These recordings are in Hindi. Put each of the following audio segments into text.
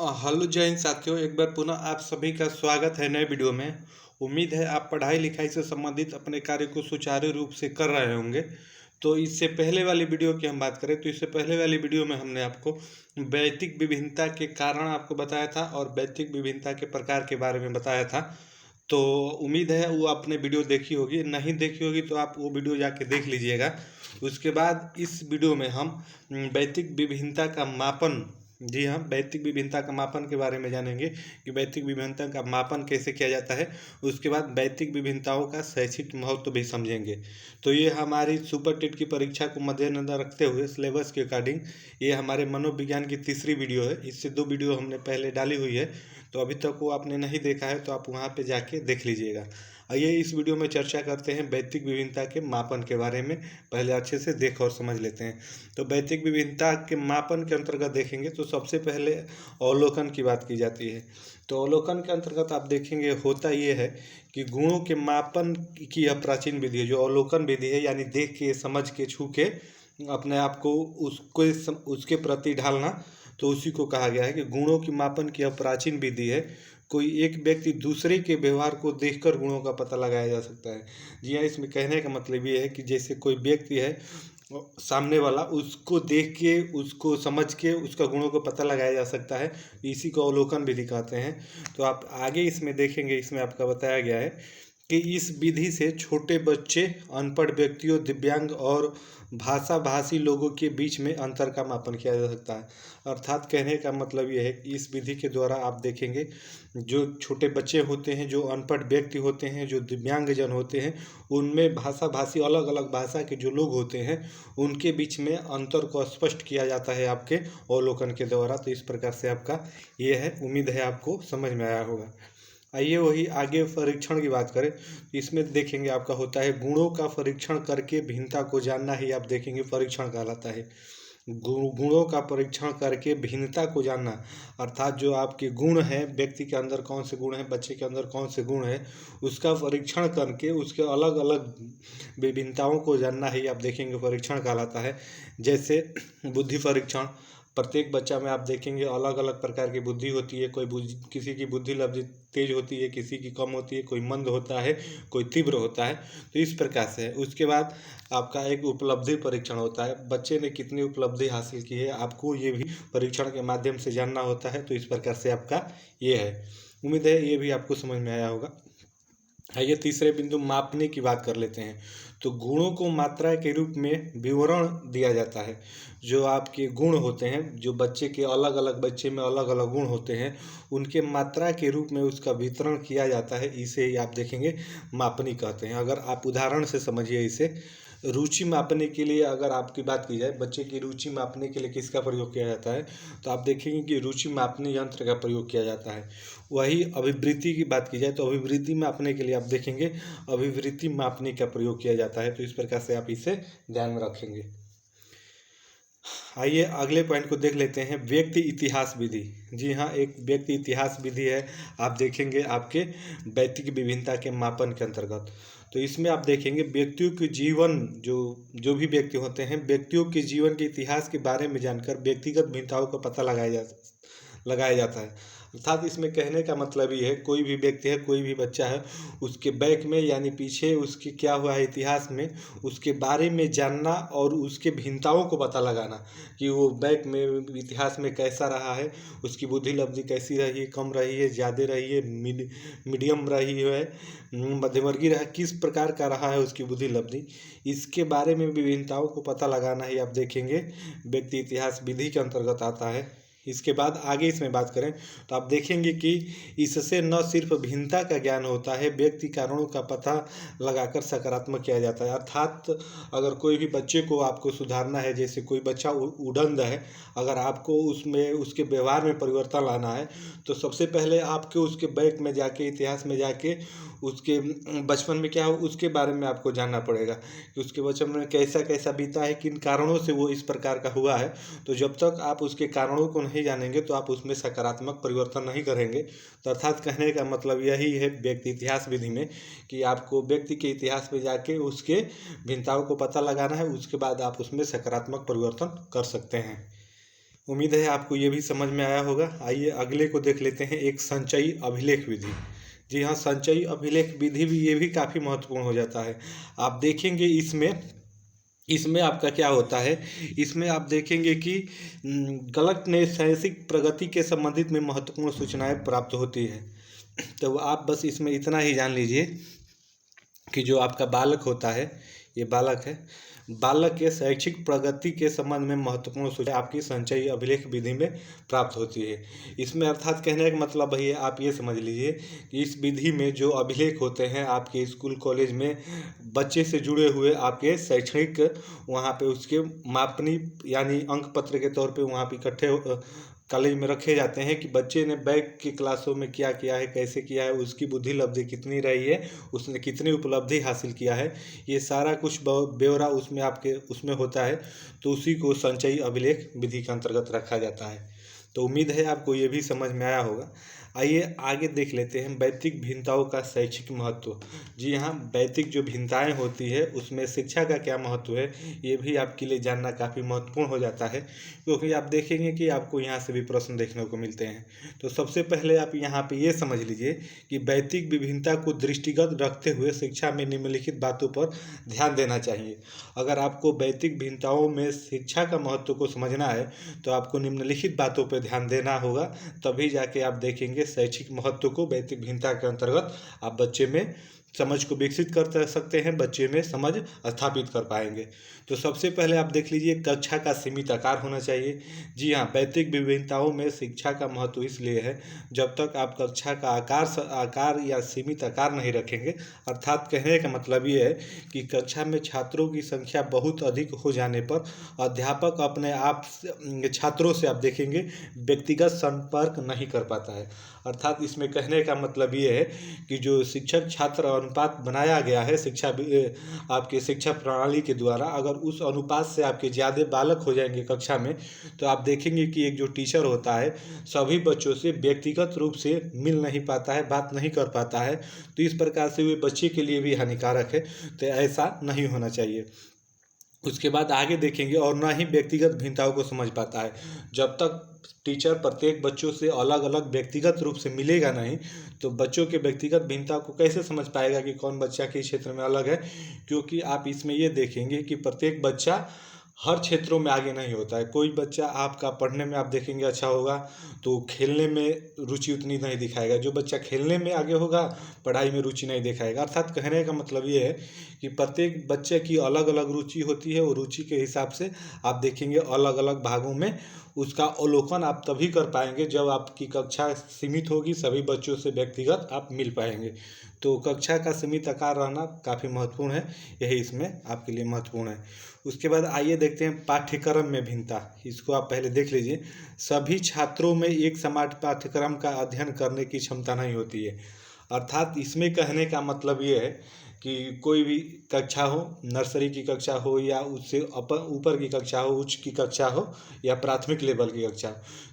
हेलो जय हिंद साथियों, एक बार पुनः आप सभी का स्वागत है नए वीडियो में। उम्मीद है आप पढ़ाई लिखाई से संबंधित अपने कार्य को सुचारू रूप से कर रहे होंगे। तो इससे पहले वाली वीडियो की हम बात करें तो इससे पहले वाली वीडियो में हमने आपको वैयक्तिक विभिन्नता के कारण आपको बताया था और वैयक्तिक विभिन्नता के प्रकार के बारे में बताया था। तो उम्मीद है वो आपने वीडियो देखी होगी, नहीं देखी होगी तो आप वो वीडियो जाके देख लीजिएगा। उसके बाद इस वीडियो में हम वैयक्तिक विभिन्नता का मापन, जी हाँ, वैयक्तिक विभिन्नता का मापन के बारे में जानेंगे कि वैयक्तिक विभिन्नता का मापन कैसे किया जाता है। उसके बाद वैयक्तिक विभिन्नताओं का शैक्षिक महत्व भी समझेंगे। तो ये हमारी सुपर टेट की परीक्षा को मद्देनजर रखते हुए सिलेबस के अकॉर्डिंग ये हमारे मनोविज्ञान की तीसरी वीडियो है। इससे 2 वीडियो हमने पहले डाली हुई है, तो अभी तक वो आपने नहीं देखा है तो आप वहाँ पे जाके देख लीजिएगा। आइए इस वीडियो में चर्चा करते हैं वैयक्तिक विभिन्नता के मापन के बारे में। पहले अच्छे से देख और समझ लेते हैं। तो वैयक्तिक विभिन्नता के मापन के अंतर्गत देखेंगे तो सबसे पहले अवलोकन की बात की जाती है। तो अवलोकन के अंतर्गत आप देखेंगे होता ये है कि गुणों के मापन की यह प्राचीन विधि है जो अवलोकन विधि है, यानी देख के, समझ के, छू के अपने आप को उसके प्रति ढालना। तो उसी को कहा गया है कि गुणों की मापन की यह प्राचीन विधि है। कोई एक व्यक्ति दूसरे के व्यवहार को देखकर गुणों का पता लगाया जा सकता है। जी हाँ, इसमें कहने का मतलब ये है कि जैसे कोई व्यक्ति है, सामने वाला, उसको देख के, उसको समझ के उसका गुणों को पता लगाया जा सकता है। इसी को अवलोकन विधि कहते हैं। तो आप आगे इसमें देखेंगे, इसमें आपका बताया गया है कि इस विधि से छोटे बच्चे, अनपढ़ व्यक्तियों, दिव्यांग और भाषा भाषी लोगों के बीच में अंतर का मापन किया जा सकता है। अर्थात कहने का मतलब ये है कि इस विधि के द्वारा आप देखेंगे जो छोटे बच्चे होते हैं, जो अनपढ़ व्यक्ति होते हैं, जो दिव्यांगजन होते हैं, उनमें भाषा भाषी, अलग अलग भाषा के जो लोग होते हैं, उनके बीच में अंतर को स्पष्ट किया जाता है आपके अवलोकन के द्वारा। तो इस प्रकार से आपका ये है, उम्मीद है आपको समझ में आया होगा। आइए वही आगे परीक्षण की बात करें। इसमें देखेंगे आपका होता है गुणों का परीक्षण करके भिन्नता को जानना ही आप देखेंगे परीक्षण कहलाता है। गुणों का परीक्षण करके भिन्नता को जानना, अर्थात जो आपके गुण हैं, व्यक्ति के अंदर कौन से गुण हैं, बच्चे के अंदर कौन से गुण हैं, उसका परीक्षण करके उसके अलग अलग विभिन्नताओं को जानना ही आप देखेंगे परीक्षण कहलाता है। जैसे बुद्धि परीक्षण, प्रत्येक बच्चा में आप देखेंगे अलग अलग प्रकार की बुद्धि होती है। किसी की बुद्धि लब्धि तेज होती है, किसी की कम होती है, कोई मंद होता है, कोई तीव्र होता है। तो इस प्रकार से है। उसके बाद आपका एक उपलब्धि परीक्षण होता है, बच्चे ने कितनी उपलब्धि हासिल की है, आपको ये भी परीक्षण के माध्यम से जानना होता है। तो इस प्रकार से आपका ये है। उम्मीद है ये भी आपको समझ में आया होगा। आइए तीसरे बिंदु मापने की बात कर लेते हैं। तो गुणों को मात्रा के रूप में विवरण दिया जाता है। जो आपके गुण होते हैं, जो बच्चे के अलग अलग, बच्चे में अलग अलग गुण होते हैं, उनके मात्रा के रूप में उसका वितरण किया जाता है। इसे ही आप देखेंगे मापनी कहते हैं। अगर आप उदाहरण से समझिए इसे, रुचि मापने के लिए अगर आपकी बात की जाए, बच्चे की रुचि मापने के लिए किसका प्रयोग किया जाता है, तो आप देखेंगे कि रुचि मापने यंत्र का प्रयोग किया जाता है। वही अभिवृत्ति की बात की जाए तो अभिवृत्ति मापने के लिए आप देखेंगे अभिवृत्ति मापने का प्रयोग किया जाता है। तो इस प्रकार से आप इसे ध्यान में रखेंगे। आइए अगले पॉइंट को देख लेते हैं, व्यक्ति इतिहास विधि। जी हाँ, एक व्यक्ति इतिहास विधि है, आप देखेंगे आपके वैयक्तिक विभिन्नता के मापन के अंतर्गत। तो इसमें आप देखेंगे व्यक्तियों के जीवन, जो भी व्यक्ति होते हैं, व्यक्तियों के जीवन के इतिहास के बारे में जानकर व्यक्तिगत भिन्नताओं का पता लगाया जाता है। अर्थात इसमें कहने का मतलब ये है, कोई भी व्यक्ति है, कोई भी बच्चा है, उसके बैक में यानी पीछे उसके क्या हुआ है इतिहास में, उसके बारे में जानना और उसके भिन्नताओं को पता लगाना कि वो बैक में इतिहास में कैसा रहा है, उसकी बुद्धि लब्धि कैसी रही है, कम रही है, ज़्यादा रही है, मीडियम रही है, मध्यवर्गीय रहा, किस प्रकार का रहा है उसकी बुद्धि लब्धि, इसके बारे में विभिन्नताओं को पता लगाना ही आप देखेंगे व्यक्ति इतिहास विधि के अंतर्गत आता है। इसके बाद आगे इसमें बात करें तो आप देखेंगे कि इससे न सिर्फ भिन्नता का ज्ञान होता है, व्यक्ति कारणों का पता लगाकर सकारात्मक किया जाता है। अर्थात अगर कोई भी बच्चे को आपको सुधारना है, जैसे कोई बच्चा उड़ंद है, अगर आपको उसमें उसके व्यवहार में परिवर्तन लाना है तो सबसे पहले आपके उसके बैक में जाके, इतिहास में जाके, उसके बचपन में क्या हो उसके बारे में आपको जानना पड़ेगा कि उसके बचपन में कैसा कैसा बीता है, किन कारणों से वो इस प्रकार का हुआ है। तो जब तक आप उसके कारणों को नहीं जानेंगे तो आप उसमें सकारात्मक परिवर्तन नहीं करेंगे। तो अर्थात कहने का मतलब यही है व्यक्ति इतिहास विधि में कि आपको व्यक्ति के इतिहास में जाके उसके भिन्नताओं को पता लगाना है, उसके बाद आप उसमें सकारात्मक परिवर्तन कर सकते हैं। उम्मीद है आपको ये भी समझ में आया होगा। आइए अगले को देख लेते हैं, एक संचयी अभिलेख विधि। जी हाँ, संचयी अभिलेख विधि भी ये भी काफ़ी महत्वपूर्ण हो जाता है। आप देखेंगे इसमें आपका क्या होता है, इसमें आप देखेंगे कि गलत ने शैक्षिक प्रगति के संबंधित में महत्वपूर्ण सूचनाएं प्राप्त होती है। तो आप बस इसमें इतना ही जान लीजिए कि जो आपका बालक होता है, ये बालक है, बालक के शैक्षिक प्रगति के संबंध में महत्वपूर्ण सूचना आपकी संचयी अभिलेख विधि में प्राप्त होती है। इसमें अर्थात कहने का मतलब भैया आप ये समझ लीजिए कि इस विधि में जो अभिलेख होते हैं आपके स्कूल कॉलेज में बच्चे से जुड़े हुए आपके शैक्षणिक, वहाँ पे उसके मापनी यानी अंक पत्र के तौर पे वहाँ पे इकट्ठे कॉलेज में रखे जाते हैं कि बच्चे ने बैक की क्लासों में क्या किया है, कैसे किया है, उसकी बुद्धि लब्धि कितनी रही है, उसने कितनी उपलब्धि हासिल किया है, ये सारा कुछ ब्यौरा उसमें आपके उसमें होता है। तो उसी को संचयी अभिलेख विधि के अंतर्गत रखा जाता है। तो उम्मीद है आपको ये भी समझ में आया होगा। आइए आगे देख लेते हैं व्यक्तिक भिन्नताओं का शैक्षिक महत्व। जी हाँ, व्यक्तिक जो भिन्नताएं होती है उसमें शिक्षा का क्या महत्व है, ये भी आपके लिए जानना काफ़ी महत्वपूर्ण हो जाता है, क्योंकि आप देखेंगे कि आपको यहाँ से भी प्रश्न देखने को मिलते हैं। तो सबसे पहले आप यहाँ पे ये समझ लीजिए कि व्यक्तिक विभिन्नता को दृष्टिगत रखते हुए शिक्षा में निम्नलिखित बातों पर ध्यान देना चाहिए। अगर आपको व्यक्तिक भिन्नताओं में शिक्षा का महत्व को समझना है तो आपको निम्नलिखित बातों पर ध्यान देना होगा, तभी जाके आप देखेंगे शैक्षिक महत्व को व्यक्तिक भिन्नता के अंतर्गत आप बच्चे में समझ को विकसित कर सकते हैं, बच्चे में समझ स्थापित कर पाएंगे। तो सबसे पहले आप देख लीजिए, कक्षा का सीमित आकार होना चाहिए। जी हाँ, व्यक्तिक विभिन्नताओं में शिक्षा का महत्व इसलिए है जब तक आप कक्षा का आकार या सीमित आकार नहीं रखेंगे, अर्थात कहने का मतलब ये है कि कक्षा में छात्रों की संख्या बहुत अधिक हो जाने पर अध्यापक अपने आप छात्रों से आप देखेंगे व्यक्तिगत संपर्क नहीं कर पाता है। अर्थात इसमें कहने का मतलब ये है कि जो शिक्षक छात्र अनुपात बनाया गया है आपके शिक्षा प्रणाली के द्वारा, अगर उस अनुपात से आपके ज़्यादा बालक हो जाएंगे कक्षा में तो आप देखेंगे कि एक जो टीचर होता है सभी बच्चों से व्यक्तिगत रूप से मिल नहीं पाता है, बात नहीं कर पाता है। तो इस प्रकार से वे बच्चे के लिए भी हानिकारक है, तो ऐसा नहीं होना चाहिए। उसके बाद आगे देखेंगे, और ना ही व्यक्तिगत भिन्नताओं को समझ पाता है। जब तक टीचर प्रत्येक बच्चों से अलग अलग व्यक्तिगत रूप से मिलेगा नहीं तो बच्चों के व्यक्तिगत भिन्नता को कैसे समझ पाएगा कि कौन बच्चा किस क्षेत्र में अलग है। क्योंकि आप इसमें ये देखेंगे कि प्रत्येक बच्चा हर क्षेत्रों में आगे नहीं होता है। कोई बच्चा आपका पढ़ने में आप देखेंगे अच्छा होगा तो खेलने में रुचि उतनी नहीं दिखाएगा, जो बच्चा खेलने में आगे होगा पढ़ाई में रुचि नहीं दिखाएगा। अर्थात कहने का मतलब ये है कि प्रत्येक बच्चे की अलग अलग रुचि होती है, और रुचि के हिसाब से आप देखेंगे अलग अलग भागों में उसका अवलोकन आप तभी कर पाएंगे जब आपकी कक्षा सीमित होगी, सभी बच्चों से व्यक्तिगत आप मिल पाएंगे। तो कक्षा का सीमित आकार रहना काफ़ी महत्वपूर्ण है, यही इसमें आपके लिए महत्वपूर्ण है। उसके बाद आइए देखते हैं पाठ्यक्रम में भिन्नता। इसको आप पहले देख लीजिए, सभी छात्रों में एक समान पाठ्यक्रम का अध्ययन करने की क्षमता नहीं होती है। अर्थात इसमें कहने का मतलब ये है कि कोई भी कक्षा हो, नर्सरी की कक्षा हो या उससे ऊपर की कक्षा हो, उच्च की कक्षा हो या प्राथमिक लेवल की कक्षा,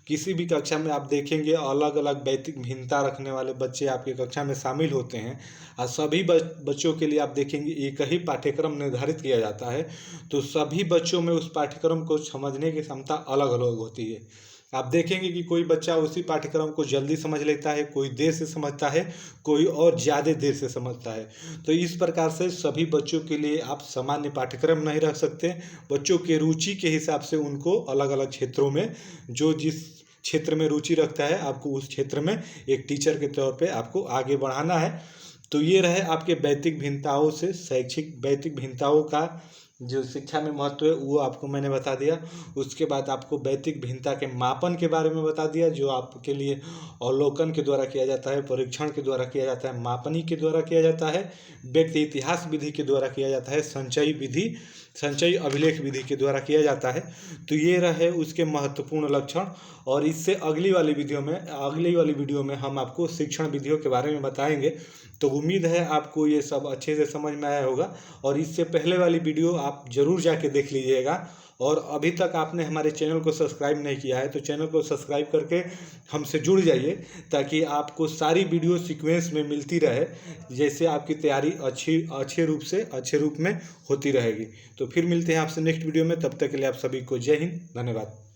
किसी भी कक्षा में आप देखेंगे अलग अलग व्यक्तिक भिन्नता रखने वाले बच्चे आपके कक्षा में शामिल होते हैं, और सभी बच्चों के लिए आप देखेंगे एक ही पाठ्यक्रम निर्धारित किया जाता है। तो सभी बच्चों में उस पाठ्यक्रम को समझने की क्षमता अलग अलग होती है। आप देखेंगे कि कोई बच्चा उसी पाठ्यक्रम को जल्दी समझ लेता है, कोई देर से समझता है, कोई और ज़्यादा देर से समझता है। तो इस प्रकार से सभी बच्चों के लिए आप सामान्य पाठ्यक्रम नहीं रख सकते। बच्चों के रुचि के हिसाब से उनको अलग अलग क्षेत्रों में, जो जिस क्षेत्र में रुचि रखता है आपको उस क्षेत्र में एक टीचर के तौर पे आपको आगे बढ़ाना है। तो ये रहे आपके व्यक्तिक भिन्नताओं से शैक्षिक व्यक्तिक भिन्नताओं का जो शिक्षा में महत्व है वो आपको मैंने बता दिया। उसके बाद आपको व्यक्तिक भिन्नता के मापन के बारे में बता दिया, जो आपके लिए अवलोकन के द्वारा किया जाता है, परीक्षण के द्वारा किया जाता है, मापनी के द्वारा किया जाता है, व्यक्ति इतिहास विधि के द्वारा किया जाता है, संचयी अभिलेख विधि के द्वारा किया जाता है। तो ये रहे उसके महत्वपूर्ण लक्षण। और इससे अगली वाली वीडियो में हम आपको शिक्षण विधियों के बारे में बताएंगे। तो उम्मीद है आपको ये सब अच्छे से समझ में आया होगा, और इससे पहले वाली वीडियो आप ज़रूर जाके देख लीजिएगा। और अभी तक आपने हमारे चैनल को सब्सक्राइब नहीं किया है तो चैनल को सब्सक्राइब करके हमसे जुड़ जाइए, ताकि आपको सारी वीडियो सीक्वेंस में मिलती रहे, जैसे आपकी तैयारी अच्छे रूप में होती रहेगी। तो फिर मिलते हैं आपसे नेक्स्ट वीडियो में, तब तक के लिए आप सभी को जय हिंद, धन्यवाद।